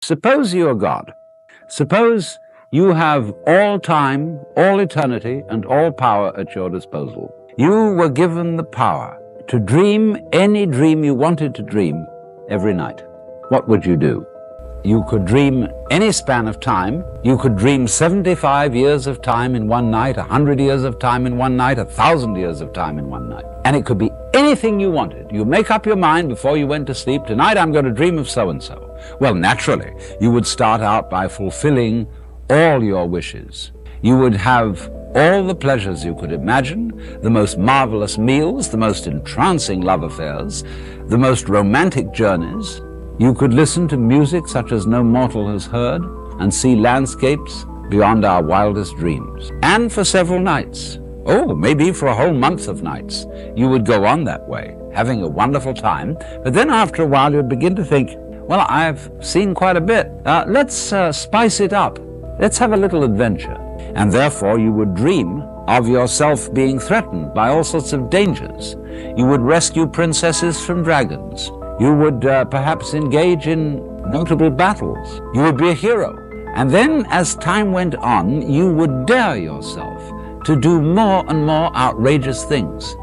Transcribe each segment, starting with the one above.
Suppose you are God. Suppose you have all time, all eternity, and all power at your disposal. You were given the power to dream any dream you wanted to dream every night. What would you do? You could dream any span of time. You could dream 75 years of time in one night, 100 years of time in one night, 1,000 years of time in one night. And it could be anything you wanted. You make up your mind before you went to sleep, tonight I'm going to dream of so-and-so. Well, naturally, you would start out by fulfilling all your wishes. You would have all the pleasures you could imagine, the most marvelous meals, the most entrancing love affairs, the most romantic journeys. You could listen to music such as no mortal has heard and see landscapes beyond our wildest dreams. And for several nights, maybe for a whole month of nights, you would go on that way, having a wonderful time. But then after a while, you'd begin to think, well, I've seen quite a bit. Let's spice it up. Let's have a little adventure. And therefore, you would dream of yourself being threatened by all sorts of dangers. You would rescue princesses from dragons. You would perhaps engage in notable battles. You would be a hero. And then, as time went on, you would dare yourself to do more and more outrageous things.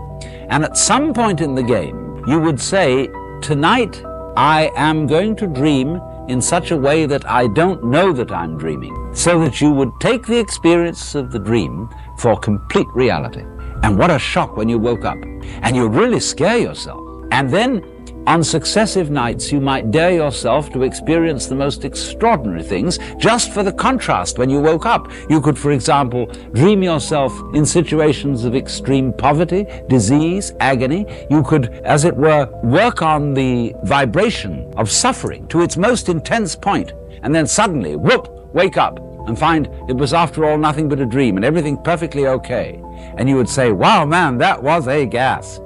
And at some point in the game, you would say, tonight I am going to dream in such a way that I don't know that I'm dreaming, so that you would take the experience of the dream for complete reality. And what a shock when you woke up. And you'd really scare yourself. And then, on successive nights, you might dare yourself to experience the most extraordinary things just for the contrast when you woke up. You could, for example, dream yourself in situations of extreme poverty, disease, agony. You could, as it were, work on the vibration of suffering to its most intense point, and then suddenly, whoop, wake up and find it was after all nothing but a dream and everything perfectly okay. And you would say, wow, man, that was a gas.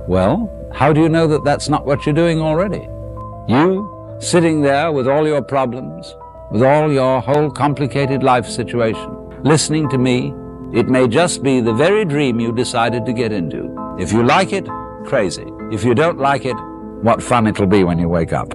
Well, how do you know that that's not what you're doing already? You, sitting there with all your problems, with all your whole complicated life situation, listening to me, it may just be the very dream you decided to get into. If you like it, crazy. If you don't like it, what fun it'll be when you wake up.